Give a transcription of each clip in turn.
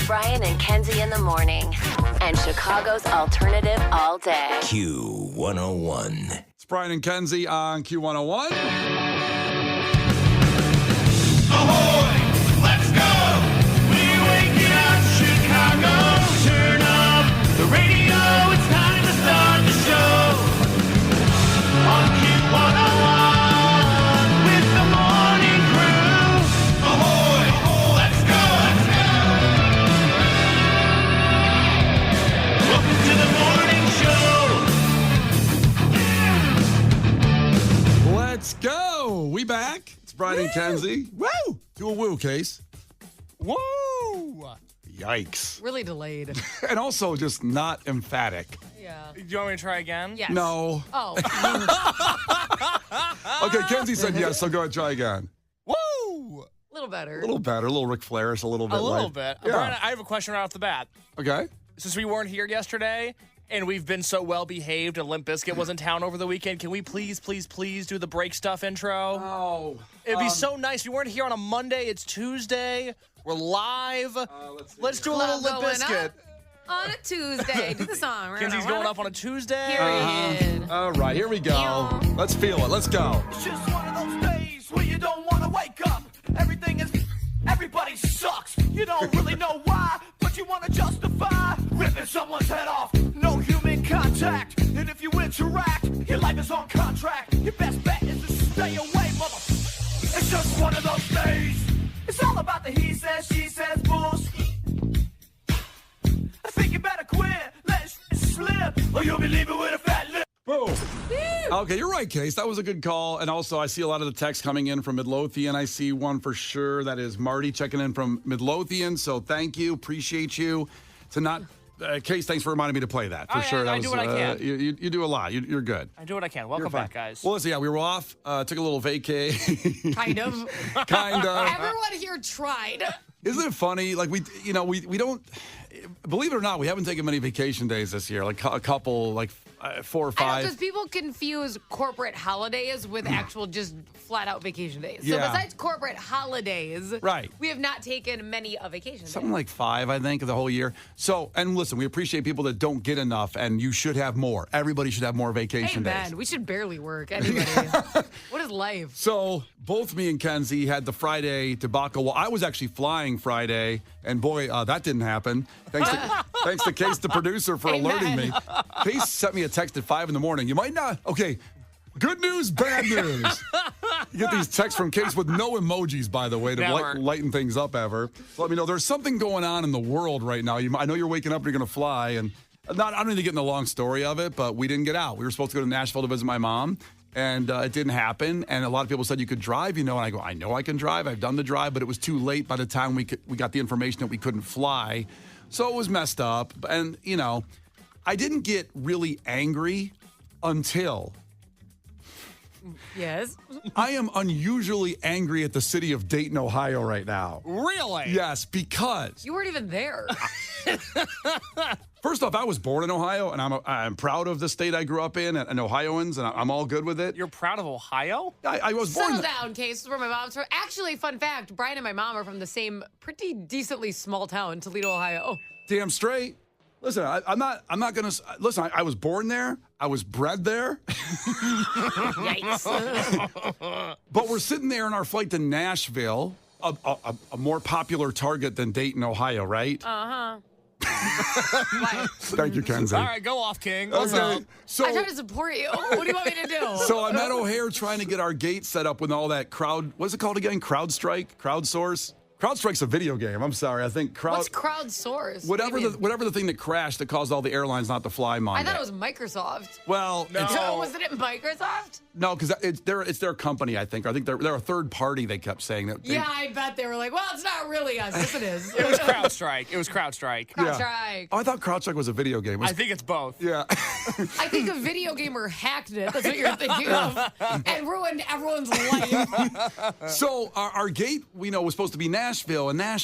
Brian and Kenzie in the morning. And Chicago's alternative all day. Q101. It's Brian and Kenzie on Q101. Ahoy! Let's go! We're waking up Chicago. Turn up the radio. It's time to start the show. On Q101 with the morning crew. Ahoy! Let's go! Welcome to the morning show. Let's go. We back. It's Brian and Kenzie. Woo! Do a woo, Case. Woo! Yikes. Really delayed. And also just not emphatic. Yeah. Do you want me to try again? Yes. No. Oh. Okay, Kenzie said yes, so go ahead, try again. Woo! A little better. A little better, a little Ric Flair-ish, a little bit. A little like- bit. Yeah. Brian, I have a question right off the bat. Okay. Since we weren't here yesterday, and we've been so well behaved, and Limp Bizkit was in town over the weekend, can we please do the break stuff intro? Oh. It'd be so nice. We weren't here on a Monday. It's Tuesday. We're live. Let's do a little Limp Going Bizkit. up on a Tuesday. Do the song. We're Kenzie's gonna going run up on a Tuesday. Period. All right, here we go. Let's feel it. Let's go. It's just one of those days where you don't want to wake up. Everybody sucks. You don't really know why, but you want to justify ripping someone's head off. No human contact, and if you interact, your life is on contract. Your best bet is to stay away, mother. It's just one of those days. It's all about the he says, she says bullshit. I think you better quit, let it slip, or you'll be leaving with a fat lip. Boom. Okay, you're right, Case. That was a good call. And also, I see a lot of the texts coming in from Midlothian. I see one for sure. That is Marty checking in from Midlothian. So thank you. Appreciate you. To not, Case, thanks for reminding me to play that. For sure. That I do what I can. You do a lot. You're good. I do what I can. Welcome You're fine. back, guys. Well, listen, yeah, we were off. Took a little vacay. Kind of. kind of. Everyone here tried. Isn't it funny? Like, we don't, believe it or not, we haven't taken many vacation days this year. Like a couple, like 4 or 5. Because people confuse corporate holidays with actual just flat out vacation days. So Yeah. besides corporate holidays, Right. we have not taken many a vacation Something days. like 5, I think, of the whole year. So, and listen, we appreciate people that don't get enough, and you should have more. Everybody should have more vacation days. We should barely work. Anybody. What is life? So, both me and Kenzie had the Friday debacle. Well, I was actually flying Friday, and boy, that didn't happen. Thanks to Case, the producer, for alerting me. Case sent me a text at 5 in the morning. You might not. Okay, good news, bad news. You get these texts from Case with no emojis, by the way, to lighten things up ever. So let me know. There's something going on in the world right now. I know you're waking up and you're going to fly, and I don't need to get in the long story of it, but we didn't get out. We were supposed to go to Nashville to visit my mom, and it didn't happen. And a lot of people said you could drive, and I go, I know I can drive. I've done the drive, but it was too late by the time we got the information that we couldn't fly. So it was messed up. And, I didn't get really angry until Yes. I am unusually angry at the city of Dayton, Ohio right now. Really? Yes, because You weren't even there. first off, I was born in Ohio, and I'm proud of the state I grew up in and Ohioans, and I'm all good with it. You're proud of Ohio? I was born. Settle down, Case, where my mom's from. Actually, fun fact, Brian and my mom are from the same pretty decently small town, Toledo, Ohio. Damn straight. Listen, I'm not gonna listen. I was born there. I was bred there. Yikes. But we're sitting there in our flight to Nashville, a more popular target than Dayton, Ohio, right? Why? Thank you, Kenzie. All right, go off, King. What's up? So I try to support you. What do you want me to do? So I'm at O'Hare trying to get our gate set up with all that crowd. What's it called again? Crowdsource? CrowdStrike's a video game. I'm sorry. I think What's crowdsource? whatever What do you mean? whatever the thing that crashed that caused all the airlines not to fly Monday. I thought it was Microsoft. Well, No. So wasn't it Microsoft? no, because it's their company. I think they're a third party. They kept saying that. Yeah, I bet they were like, well, it's not really us. Yes, it is. It was CrowdStrike. It was CrowdStrike. CrowdStrike. Oh, I thought CrowdStrike was a video game. It was- I think it's both. yeah. I think a video gamer hacked it. That's what you're thinking of. And ruined everyone's life. So our gate, was supposed to be Nashville, and then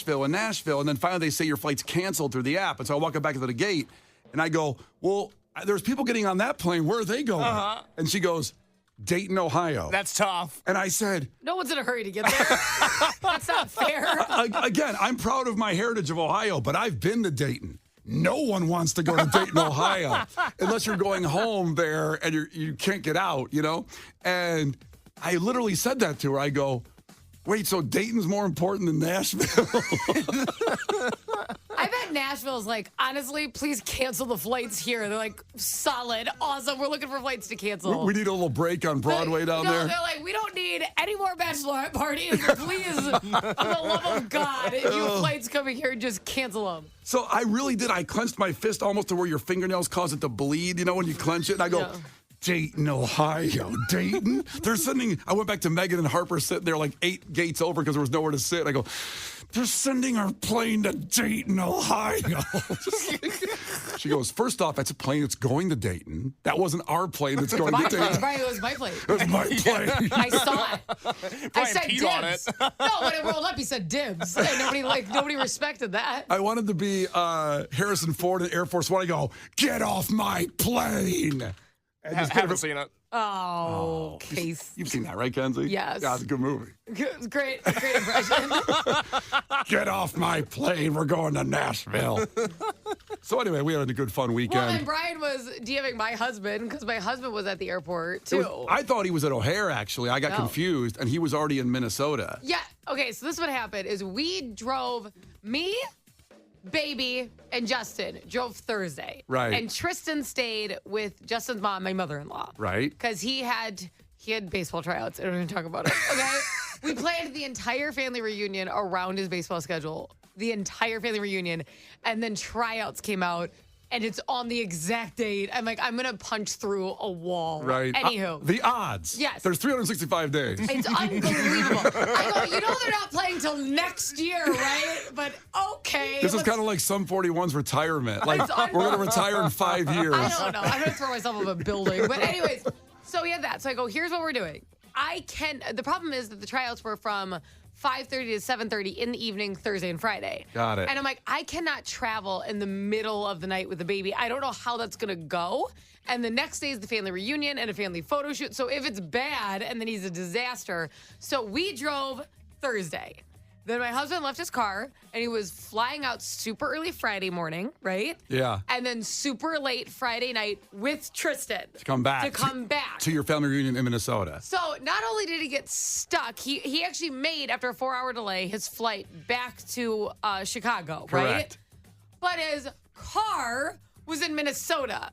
finally they say your flight's canceled through the app. And so I walk back to the gate, and I go, well, there's people getting on that plane. Where are they going? And she goes, Dayton, Ohio. That's tough. And I said, No one's in a hurry to get there. That's not fair. again, I'm proud of my heritage of Ohio, but I've been to Dayton. No one wants to go to Dayton, Ohio, unless you're going home there and you can't get out, you know? And I literally said that to her. I go, wait, so Dayton's more important than Nashville? I bet Nashville's like, honestly, please cancel the flights here. They're like, solid, awesome. We're looking for flights to cancel. We need a little break on Broadway down there. They're like, we don't need any more bachelorette parties. Please, for the love of God, if you have flights coming here, just cancel them. So I really did. I clenched my fist almost to where your fingernails cause it to bleed, you know, when you clench it. And I go, Dayton, Ohio, Dayton. I went back to Megan and Harper sitting there like 8 gates over because there was nowhere to sit. I go, they're sending our plane to Dayton, Ohio. She goes, first off, that's a plane that's going to Dayton. That wasn't our plane that's going to Dayton. Right, it was my plane. It was my plane. I saw it. I said peed dibs. on it. No, when it rolled up, he said dibs. And nobody respected that. I wanted to be Harrison Ford in Air Force One. I go, get off my plane. And just Haven't seen it. Oh, Case. You've seen that, right, Kenzie? Yes. Yeah, it's a good movie. It's great. A great impression. Get off my plane. We're going to Nashville. So anyway, we had a good fun weekend. Well, and Brian was DMing my husband because my husband was at the airport, too. I thought he was at O'Hare, actually. I got No. confused, and he was already in Minnesota. Yeah. Okay, so this is what happened is we drove, me, Baby, and Justin drove Thursday. Right. And Tristan stayed with Justin's mom, my mother-in-law. Right. Because he had baseball tryouts. I don't even talk about it. Okay. We planned the entire family reunion around his baseball schedule. The entire family reunion. And then tryouts came out. And it's on the exact date. I'm like, I'm going to punch through a wall. Right. Anywho. The odds. Yes. There's 365 days. It's unbelievable. I go, you know they're not playing till next year, right? But okay. This is kind of like Sum 41's retirement. Like, It's we're going to retire in 5 years. I don't know. I'm going to throw myself off a building. But anyways, so we had that. So I go, here's what we're doing. The problem is that the tryouts were from 5:30 to 7:30 in the evening, Thursday and Friday. Got it. And I'm like, I cannot travel in the middle of the night with the baby. I don't know how that's going to go. And the next day is the family reunion and a family photo shoot. So if it's bad and then he's a disaster. So we drove Thursday. Then my husband left his car and he was flying out super early Friday morning, right? Yeah. And then super late Friday night with Tristan. To come back. To your family reunion in Minnesota. So not only did he get stuck, he actually made, after a 4-hour delay, his flight back to Chicago, right? Correct. But his car was in Minnesota.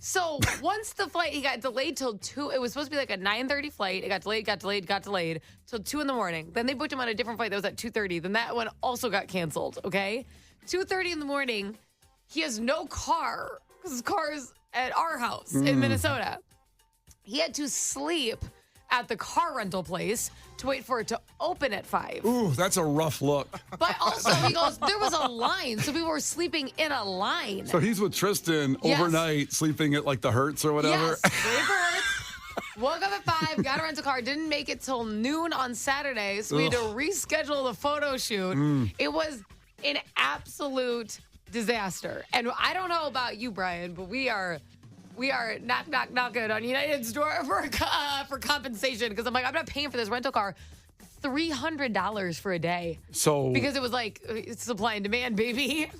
So once the flight, he got delayed till 2. It was supposed to be like a 9:30 flight. It got delayed till 2 in the morning. Then they booked him on a different flight that was at 2:30. Then that one also got canceled, okay? 2:30 in the morning, he has no car because his car is at our house in Minnesota. He had to sleep at the car rental place to wait for it to open at 5. Ooh, that's a rough look. But also, he goes, there was a line, so people were sleeping in a line. So he's with Tristan Yes. overnight, sleeping at like the Hertz or whatever. Yes, sleep first. Woke up at 5, got a rental car, didn't make it till noon on Saturday, so we had to reschedule the photo shoot. It was an absolute disaster. And I don't know about you, Brian, but we are knocking on United's door for compensation because I'm like, I'm not paying for this rental car. $300 for a day. So Because it was like supply and demand, baby.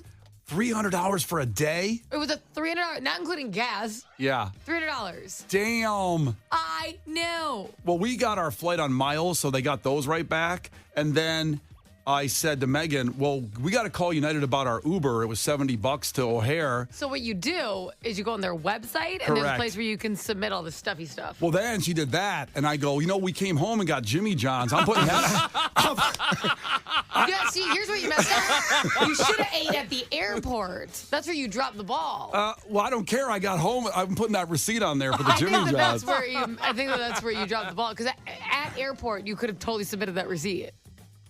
$300 for a day? It was a $300, not including gas. Yeah. $300. Damn. I know. Well, we got our flight on miles, so they got those right back. And then I said to Megan, well, we got to call United about our Uber. It was $70 to O'Hare. So what you do is you go on their website, and there's a Correct. place where you can submit all the stuffy stuff. Well, then she did that, and I go, we came home and got Jimmy John's. I'm putting that. Yeah, see, here's what you messed up. You should have ate at the airport. That's where you dropped the ball. Well, I don't care. I got home. I'm putting that receipt on there for the I think Jimmy that John's. I think that's where you dropped the ball. Because at airport, you could have totally submitted that receipt.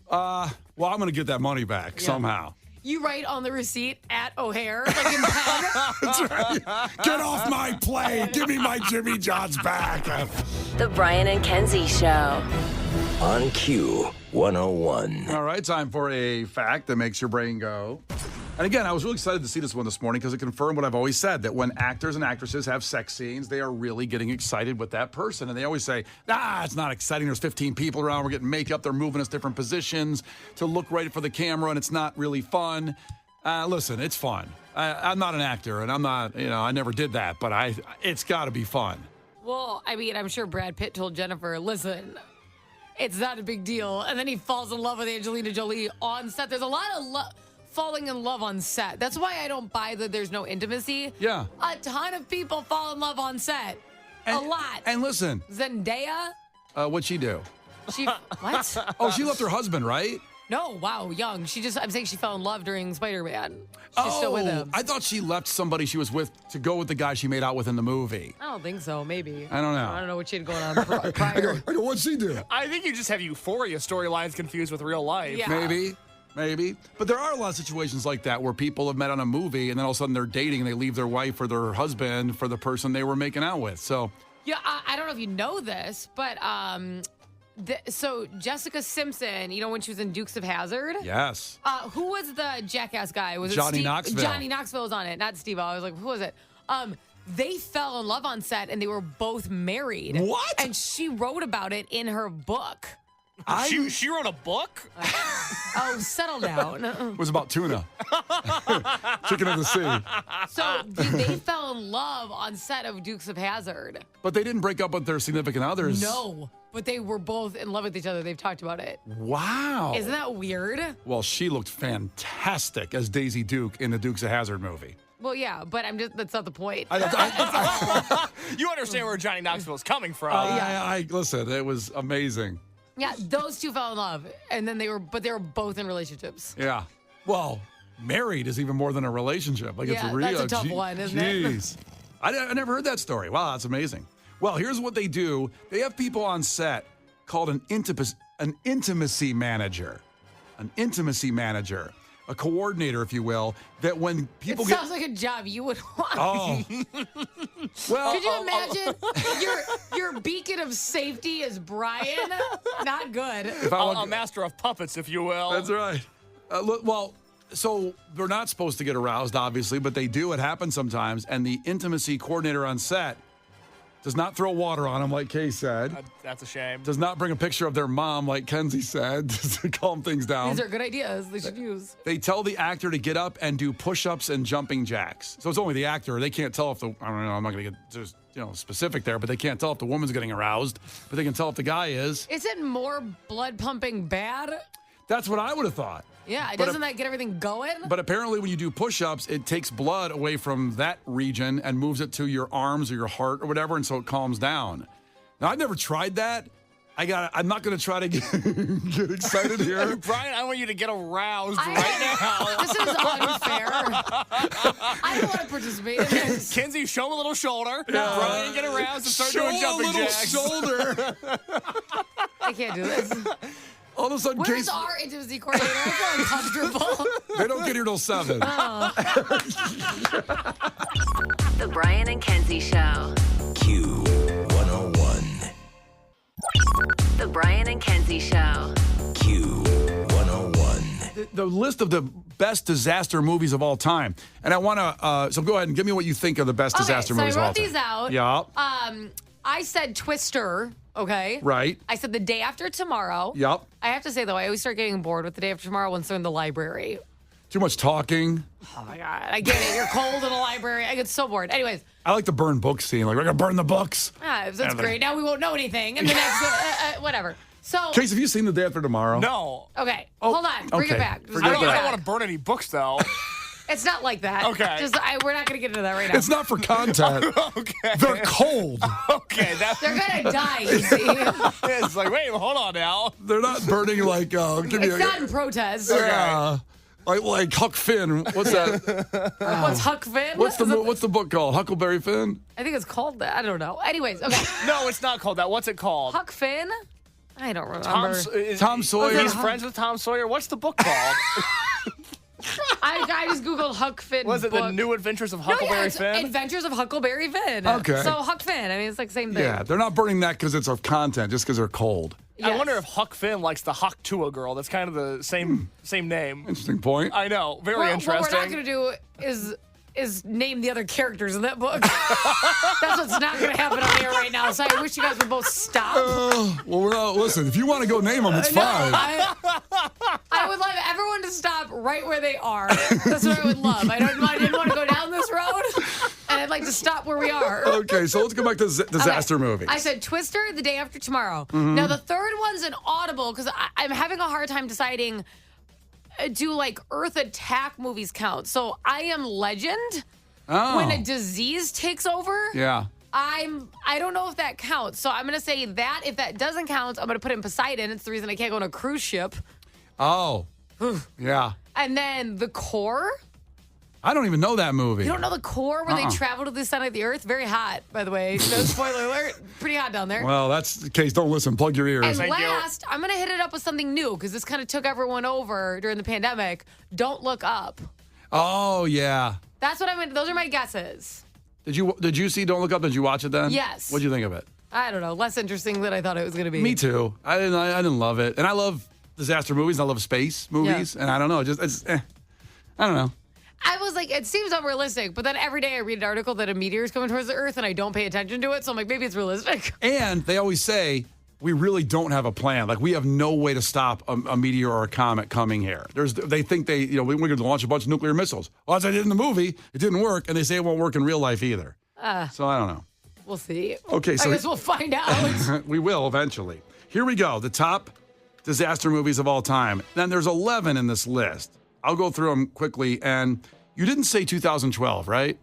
Well, I'm going to get that money back somehow. You write on the receipt at O'Hare, like in pen. That's right. Get off my plane. Give me my Jimmy John's back. The Brian and Kenzie Show. On Q 101. All right, time for a fact that makes your brain go. And again, I was really excited to see this one this morning because it confirmed what I've always said, that when actors and actresses have sex scenes, they are really getting excited with that person. And they always say, it's not exciting. There's 15 people around. We're getting makeup. They're moving us different positions to look right for the camera, and it's not really fun. Listen, it's fun. I'm not an actor, and I'm not, I never did that, but it's got to be fun. Well, I mean, I'm sure Brad Pitt told Jennifer, listen, it's not a big deal. And then he falls in love with Angelina Jolie on set. There's a lot of falling in love on set. That's why I don't buy that there's no intimacy. Yeah. A ton of people fall in love on set. A lot. And listen. Zendaya. What'd she do? What? Oh, she left her husband, right? No, wow, young. I'm saying she fell in love during Spider-Man. She's still with him. I thought she left somebody she was with to go with the guy she made out with in the movie. I don't think so, maybe. I don't know. I don't know what she had going on prior. What'd she do? I think you just have Euphoria storylines confused with real life. Yeah. Maybe. But there are a lot of situations like that where people have met on a movie and then all of a sudden they're dating and they leave their wife or their husband for the person they were making out with. So, yeah, I don't know if you know this, but so Jessica Simpson, when she was in Dukes of Hazzard? yes. Who was the jackass guy? Was Johnny it Steve? Knoxville. Johnny Knoxville was on it, not Steve. I was like, who was it? They fell in love on set and they were both married. What? And she wrote about it in her book. She wrote a book? Oh, settle down. It was about tuna. Chicken of the sea. So they fell in love on set of Dukes of Hazzard. But they didn't break up with their significant others. No, but they were both in love with each other. They've talked about it. Wow. Isn't that weird? Well, she looked fantastic as Daisy Duke in the Dukes of Hazzard movie. Well, yeah, but that's not the point. You understand where Johnny Knoxville is coming from. Listen, it was amazing. Yeah, those two fell in love, and then they were both in relationships. Yeah. Well, married is even more than a relationship. Like Yeah, it's real. that's a tough one, isn't it? Jeez. I never heard that story. Wow, that's amazing. Well, here's what they do. They have people on set called an intimacy manager. An intimacy manager. A coordinator, if you will, that when people Sounds like a job you would want. Oh. Well, Could you imagine your beacon of safety is Brian? Not good. A master of puppets, if you will. That's right. So they're not supposed to get aroused, obviously, but they do. It happens sometimes. And the intimacy coordinator on set does not throw water on them, like Kay said. That's a shame. Does not bring a picture of their mom, like Kenzie said, to calm things down. These are good ideas they should use. They tell the actor to get up and do push-ups and jumping jacks. So it's only the actor. They can't tell if I don't know, I'm not going to get just specific there, but they can't tell if the woman's getting aroused, but they can tell if the guy is. Isn't more blood pumping bad? That's what I would have thought. Yeah, doesn't that get everything going? But apparently when you do push-ups, it takes blood away from that region and moves it to your arms or your heart or whatever, and so it calms down. Now, I've never tried that. I'm not going to try to get excited here. Brian, I want you to get aroused right now. This is unfair. I don't want to participate in this. Kenzie, show a little shoulder. Yeah. Brian, get aroused and start doing jumping jacks. Show a little shoulder. I can't do this. All of a sudden, Where's our intimacy coordinator? I feel uncomfortable. They don't get here till 7. The Brian and Kenzie Show. Q101. The Brian and Kenzie Show. Q101. The list of the best disaster movies of all time. And I want to, so go ahead and give me what you think of the best disaster movies of all time. I wrote these out. Yeah. I said Twister, okay? Right. I said The Day After Tomorrow. Yep. I have to say, though, I always start getting bored with The Day After Tomorrow once they're in the library. Too much talking. Oh, my God. I get it. You're cold in a library. I get so bored. Anyways. I like the burn book scene. Like, we're going to burn the books. That's great. Now we won't know anything. And the next, whatever. So. Case, have you seen The Day After Tomorrow? No. Okay. Hold on. Bring it back. I don't want to burn any books, though. It's not like that. Okay. We're not going to get into that right now. It's not for content. Okay. They're cold. Okay. They're going to die, you see. It's like, wait, hold on now. They're not burning like, it's not in protest. Like Huck Finn. What's that? What's Huck Finn? What's the book called? Huckleberry Finn? I think it's called that. I don't know. Anyways, okay. No, it's not called that. What's it called? Huck Finn? I don't remember. Tom Sawyer. He's friends with Tom Sawyer. What's the book called? I just Googled Huck Finn. Was it book. The New Adventures of Huckleberry Finn? Adventures of Huckleberry Finn. Okay. So Huck Finn. I mean, it's like the same thing. Yeah, they're not burning that because it's of content, just because they're cold. I wonder if Huck Finn likes the Huck Tua girl. That's kind of the same name. Interesting point. I know. Very What interesting. we're not going to do is name the other characters in that book. That's what's not going to happen on here right now. So I wish you guys would both stop. Well, listen, if you want to go name them, it's fine. I would love everyone to stop right where they are. That's what I would love. I didn't want to go down this road, and I'd like to stop where we are. Okay, so let's go back to disaster movies. I said Twister, The Day After Tomorrow. Now, the third one's an audible because I'm having a hard time deciding, do like Earth Attack movies count? So I Am Legend, when a disease takes over. Yeah. I don't know if that counts. So I'm going to say that. If that doesn't count, I'm going to put in Poseidon. It's the reason I can't go on a cruise ship. Oh. Yeah. And then The Core. I don't even know that movie. You don't know The Core where they travel to the center of the earth? Very hot, by the way. No spoiler alert. Pretty hot down there. Well, that's the case. Don't listen. Plug your ears. And last, I'm going to hit it up with something new because this kind of took everyone over during the pandemic. Don't Look Up. Oh, yeah. That's what those are my guesses. Did you see Don't Look Up? Did you watch it then? Yes. What'd you think of it? I don't know. Less interesting than I thought it was going to be. Me too. I didn't love it. And I love disaster movies. I love space movies. Yeah. And I don't know. I don't know. I was like, it seems unrealistic, but then every day I read an article that a meteor is coming towards the Earth and I don't pay attention to it, so I'm like, maybe it's realistic. And they always say, we really don't have a plan. Like, we have no way to stop a meteor or a comet coming here. They think we're going to launch a bunch of nuclear missiles. Well, as I did in the movie, it didn't work, and they say it won't work in real life either. So I don't know. We'll see. Okay, so I guess we'll find out. We will eventually. Here we go. The top disaster movies of all time. Then there's 11 in this list. I'll go through them quickly. And you didn't say 2012, right?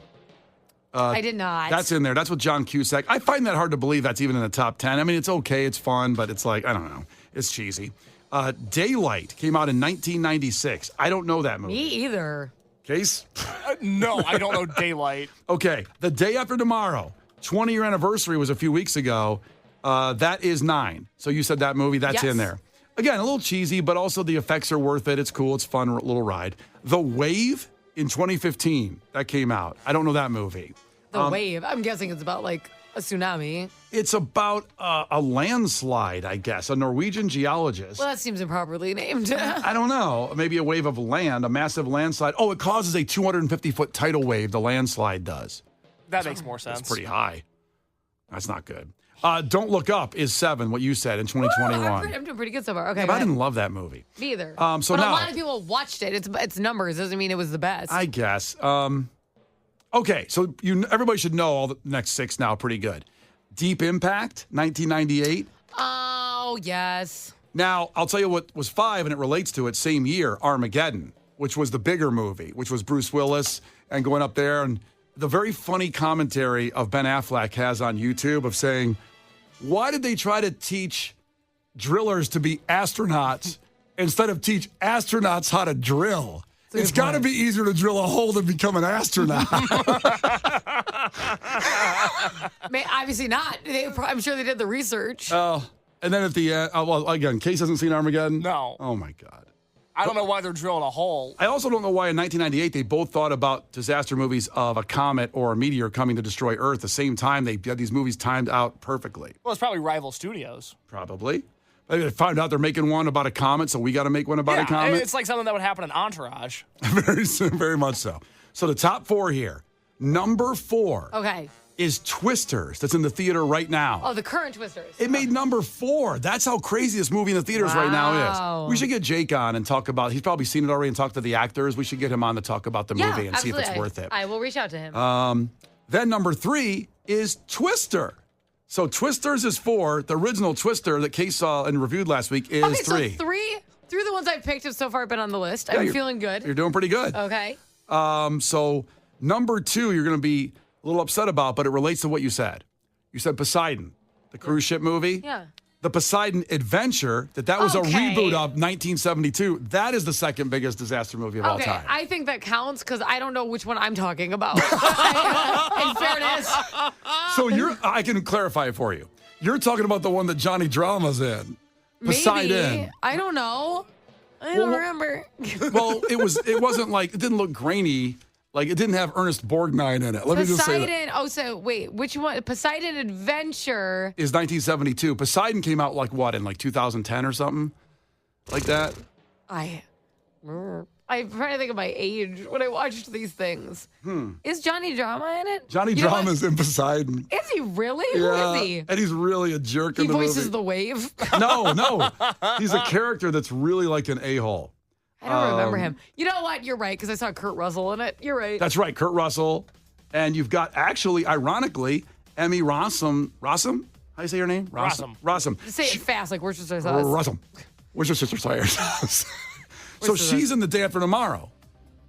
I did not. That's in there. That's with John Cusack. I find that hard to believe that's even in the top 10. I mean, it's okay. It's fun, but it's like, I don't know. It's cheesy. Daylight came out in 1996. I don't know that movie. Me either. Case? No, I don't know Daylight. Okay. The Day After Tomorrow. 20-year anniversary was a few weeks ago. That is 9. So you said that movie. That's in there. Again, a little cheesy, but also the effects are worth it. It's cool. It's fun. Little ride. The Wave in 2015. That came out. I don't know that movie. The Wave. I'm guessing it's about like a tsunami. It's about a landslide, I guess. A Norwegian geologist. Well, that seems improperly named. I don't know. Maybe a wave of land, a massive landslide. Oh, it causes a 250-foot tidal wave, the landslide does. That makes more sense. That's pretty high. That's not good. Don't Look Up is 7, what you said, in 2021. I'm doing pretty good so far. Okay, Yeah, but I didn't love that movie. Me either. So but now, a lot of people watched it. It's numbers. Doesn't mean it was the best. I guess. Okay, so everybody should know all the next 6 now pretty good. Deep Impact, 1998. Oh, yes. Now, I'll tell you what was 5, and it relates to it, same year, Armageddon, which was the bigger movie, which was Bruce Willis and going up there. And the very funny commentary of Ben Affleck has on YouTube of saying, why did they try to teach drillers to be astronauts instead of teach astronauts how to drill? It's got to be easier to drill a hole than become an astronaut. Obviously not. I'm sure they did the research. And then at the end, well, again, Case hasn't seen Armageddon? No. Oh, my God. I don't know why they're drilling a hole. I also don't know why in 1998 they both thought about disaster movies of a comet or a meteor coming to destroy Earth. At the same time, they had these movies timed out perfectly. Well, it's probably rival studios. Probably. Maybe they found out they're making one about a comet, so we got to make one about a comet. It's like something that would happen in Entourage. Very much so. So the top 4 here. Number 4 is Twisters. That's in the theater right now. Oh, the current Twisters. It made number 4. That's how crazy this movie in the theaters right now is. We should get Jake on and talk about, he's probably seen it already and talked to the actors. We should get him on to talk about the movie and see if it's worth it. I will reach out to him. Then number 3 is Twister. So Twisters is 4. The original Twister that Case saw and reviewed last week is 3. So 3 of the ones I've picked have so far been on the list. I'm feeling good. You're doing pretty good. Okay. So number 2, you're going to be a little upset about, but it relates to what you said. You said Poseidon, the cruise ship movie. Yeah. The Poseidon Adventure, that was a reboot of 1972. That is the second biggest disaster movie of all time. I think that counts because I don't know which one I'm talking about. In fairness. So I can clarify it for you. You're talking about the one that Johnny Drama's in. Poseidon. Maybe. I don't know. I don't remember. Well, it wasn't like, it didn't look grainy. Like, it didn't have Ernest Borgnine in it. Let me just say that. Poseidon. Oh, so wait, which one? Poseidon Adventure. Is 1972. Poseidon came out like what, in like 2010 or something? Like that? I'm trying to think of my age when I watched these things. Is Johnny Drama in it? Johnny You know what? Drama's in Poseidon. Is he really? Who is he? And he's really a jerk He in the voices movie. the wave. No. He's a character that's really like an a-hole. I don't remember him. You know what? You're right, because I saw Kurt Russell in it. You're right. That's right, Kurt Russell. And you've got, actually, ironically, Emmy Rossum. Rossum? How do you say your name? Rossum. Say it fast, like Worcestershire sauce. Rossum. Worcestershire sauce. So she's in The Day After Tomorrow.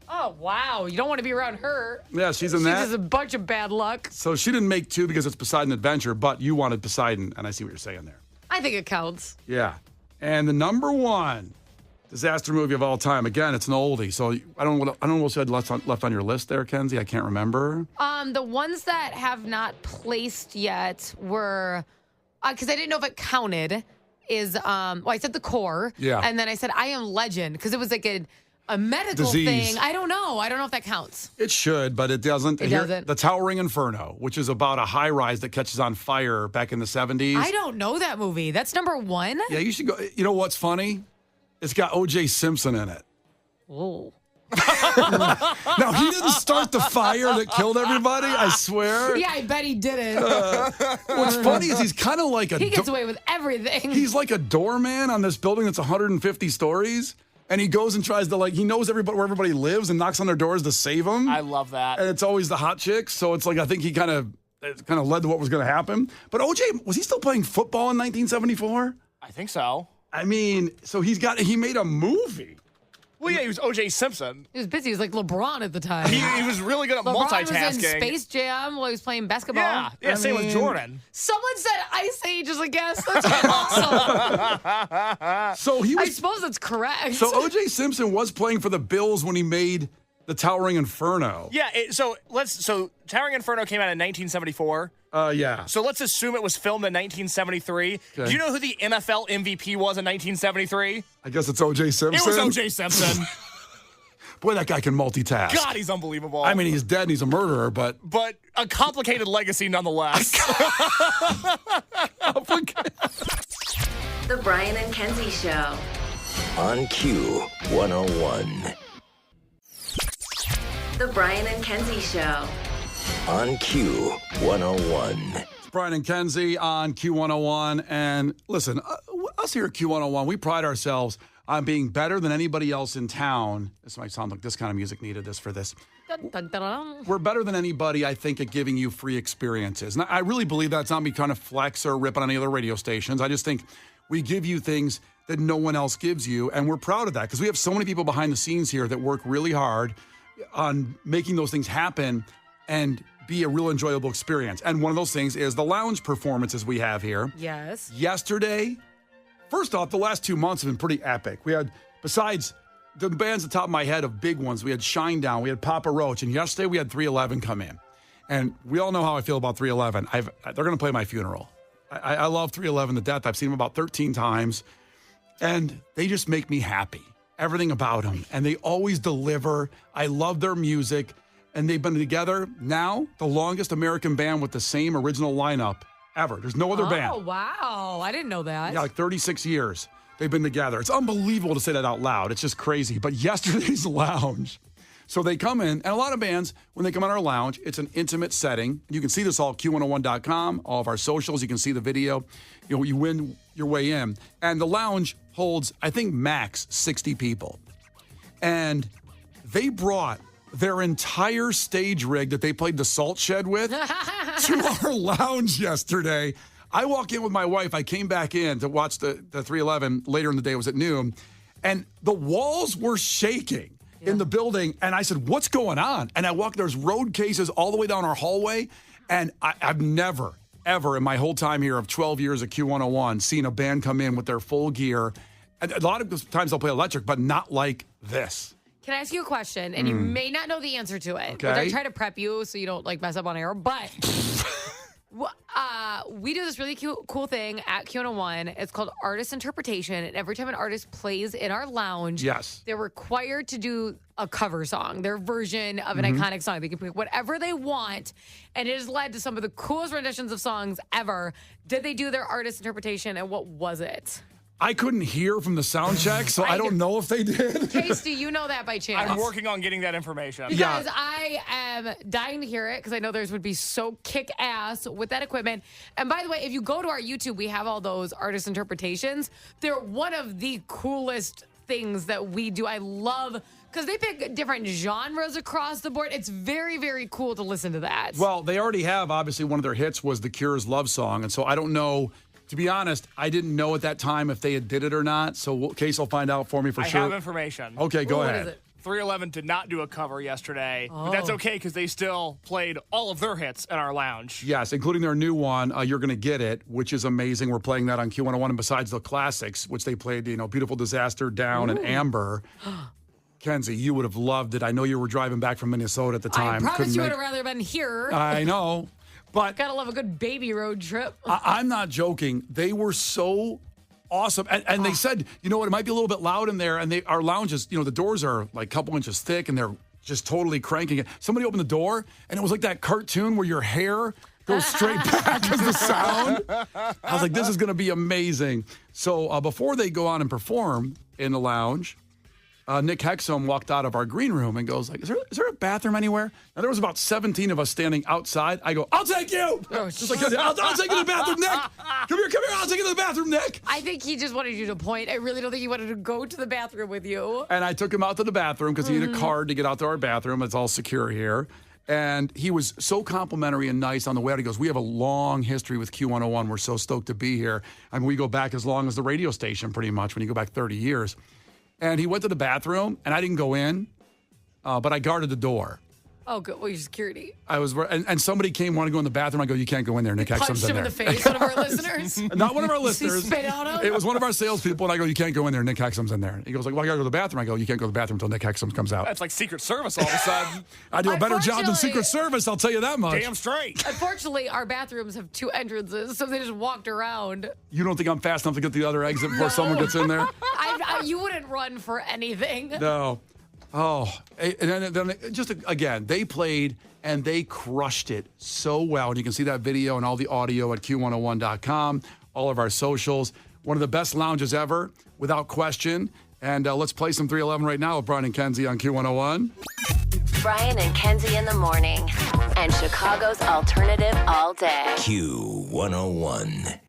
Oh, wow. You don't want to be around her. Yeah, she's in She that. has a bunch of bad luck. So she didn't make 2 because it's Poseidon Adventure, but you wanted Poseidon, and I see what you're saying there. I think it counts. Yeah. And the number 1 disaster movie of all time. Again, it's an oldie. So I don't know what you had left on your list there, Kenzie. I can't remember. The ones that have not placed yet were, because I didn't know if it counted, is, I said The Core. Yeah. And then I said I Am Legend, because it was like a medical Disease. thing. I don't know if that counts. It should, but it doesn't. It doesn't. The Towering Inferno, which is about a high rise that catches on fire back in the 70s. I don't know that movie. That's number 1? Yeah, you should go. You know what's funny? It's got O.J. Simpson in it. Oh. Now, he didn't start the fire that killed everybody, I swear. Yeah, I bet he didn't. What's funny is he's kind of like a... He gets away with everything. He's like a doorman on this building that's 150 stories. And he goes and tries to, he knows everybody where everybody lives and knocks on their doors to save them. I love that. And it's always the hot chicks. So it's like, I think he kind of led to what was going to happen. But OJ, was he still playing football in 1974? I think so. I mean, so he made a movie. Well, yeah, he was O.J. Simpson. He was busy. He was like LeBron at the time. He was really good at LeBron multitasking. was in Space Jam while he was playing basketball. Yeah, same with Jordan. Someone said Ice Age as a guest. That's awesome. So he was. I suppose that's correct. So O.J. Simpson was playing for the Bills when he made The Towering Inferno. Yeah, so Towering Inferno came out in 1974. Yeah. So let's assume it was filmed in 1973. Okay. Do you know who the NFL MVP was in 1973? I guess it's O.J. Simpson. It was O.J. Simpson. Boy, that guy can multitask. God, he's unbelievable. I mean, he's dead and he's a murderer, but a complicated legacy nonetheless. The Brian and Kenzie Show. On Q101. The Brian and Kenzie Show. On Q101. It's Brian and Kenzie on Q101. And listen, us here at Q101, we pride ourselves on being better than anybody else in town. This might sound like this kind of music needed this for this. Dun, dun, dun, dun. We're better than anybody, I think, at giving you free experiences. And I really believe that's not me trying to flex or rip on any other radio stations. I just think we give you things that no one else gives you. And we're proud of that because we have so many people behind the scenes here that work really hard on making those things happen and be a real enjoyable experience. And one of those things is the lounge performances we have here. Yes. Yesterday, first off, the last 2 months have been pretty epic. We had, besides the bands at the top of my head of big ones, we had Shinedown, we had Papa Roach, and yesterday we had 311 come in. And we all know how I feel about 311. They're going to play my funeral. I love 311 to death. I've seen them about 13 times, and they just make me happy. Everything about them. And they always deliver. I love their music. And they've been together now, the longest American band with the same original lineup ever. There's no other band. Oh, wow. I didn't know that. Yeah, like 36 years they've been together. It's unbelievable to say that out loud. It's just crazy. But yesterday's lounge. So they come in, and a lot of bands, when they come on our lounge, it's an intimate setting. You can see this all at Q101.com, all of our socials. You can see the video. You know, you win your way in. And the lounge holds, I think, max 60 people. And they brought their entire stage rig that they played the Salt Shed with to our lounge yesterday. I walk in with my wife. I came back in to watch the 311 later in the day. It was at noon. And the walls were shaking in the building. And I said, what's going on? And I walked, there's road cases all the way down our hallway. And I've never, ever in my whole time here of 12 years at Q101 seen a band come in with their full gear. And a lot of times they'll play electric, but not like this. Can I ask you a question? And you may not know the answer to it. Okay. But I try to prep you so you don't like mess up on air. But We do this really cool thing at Q101. It's called artist interpretation. And every time an artist plays in our lounge, Yes. they're required to do a cover song, their version of an iconic song. They can pick whatever they want. And it has led to some of the coolest renditions of songs ever. Did they do their artist interpretation, and what was it? I couldn't hear from the sound check, so I don't know if they did. Case, do you know that by chance? I'm working on getting that information. Because I am dying to hear it because I know theirs would be so kick-ass with that equipment. And by the way, if you go to our YouTube, we have all those artist interpretations. They're one of the coolest things that we do. I love because they pick different genres across the board. It's very, very cool to listen to that. Well, they already have, obviously, one of their hits was The Cure's Love Song. And so I don't know. To be honest, I didn't know at that time if they had did it or not. So Case will find out for me for sure. I have information. Okay, go What ahead. is it? 311 did not do a cover yesterday, but that's okay because they still played all of their hits in our lounge. Yes, including their new one, You're Gonna Get It, which is amazing. We're playing that on Q101. And besides the classics, which they played, Beautiful Disaster, Down, and Amber. Kenzie, you would have loved it. I know you were driving back from Minnesota at the time. I promise you would have rather been here. I know. But Gotta love a good baby road trip. I'm not joking. They were so awesome. And they said, you know what, it might be a little bit loud in there. And our lounges, the doors are like a couple inches thick and they're just totally cranking it. Somebody opened the door and it was like that cartoon where your hair goes straight back as the sound. I was like, this is going to be amazing. So before they go on and perform in the lounge, Nick Hexum walked out of our green room and goes like, is there a bathroom anywhere? Now, there was about 17 of us standing outside. I go, I'll take you. Just like, I'll take you to the bathroom, Nick. Come here. I'll take you to the bathroom, Nick. I think he just wanted you to point. I really don't think he wanted to go to the bathroom with you. And I took him out to the bathroom because he needed a card to get out to our bathroom. It's all secure here. And he was so complimentary and nice on the way out. He goes, we have a long history with Q101. We're so stoked to be here. I mean, we go back as long as the radio station, pretty much, when you go back 30 years. And he went to the bathroom, and I didn't go in, but I guarded the door. Oh, good. Well, your security. I was, and somebody came, wanted to go in the bathroom. I go, you can't go in there. Nick Hexum's Punched in him there. in the face, one of our listeners. Not one of our listeners. He spit on him? It was one of our salespeople, and I go, you can't go in there. Nick Hexum's in there. He goes, like, well, I got to go to the bathroom. I go, you can't go to the bathroom until Nick Hexum comes out. That's like Secret Service all of a sudden. I do a better job than Unfortunately- Secret Service, I'll tell you that much. Damn straight. Unfortunately, our bathrooms have 2 entrances, so they just walked around. You don't think I'm fast enough to get the other exit before someone gets in there? You wouldn't run for anything. No. Oh, and then just again, they played and they crushed it so well. And you can see that video and all the audio at Q101.com, all of our socials. One of the best lounges ever, without question. And let's play some 311 right now with Brian and Kenzie on Q101. Brian and Kenzie in the morning. And Chicago's alternative all day. Q101.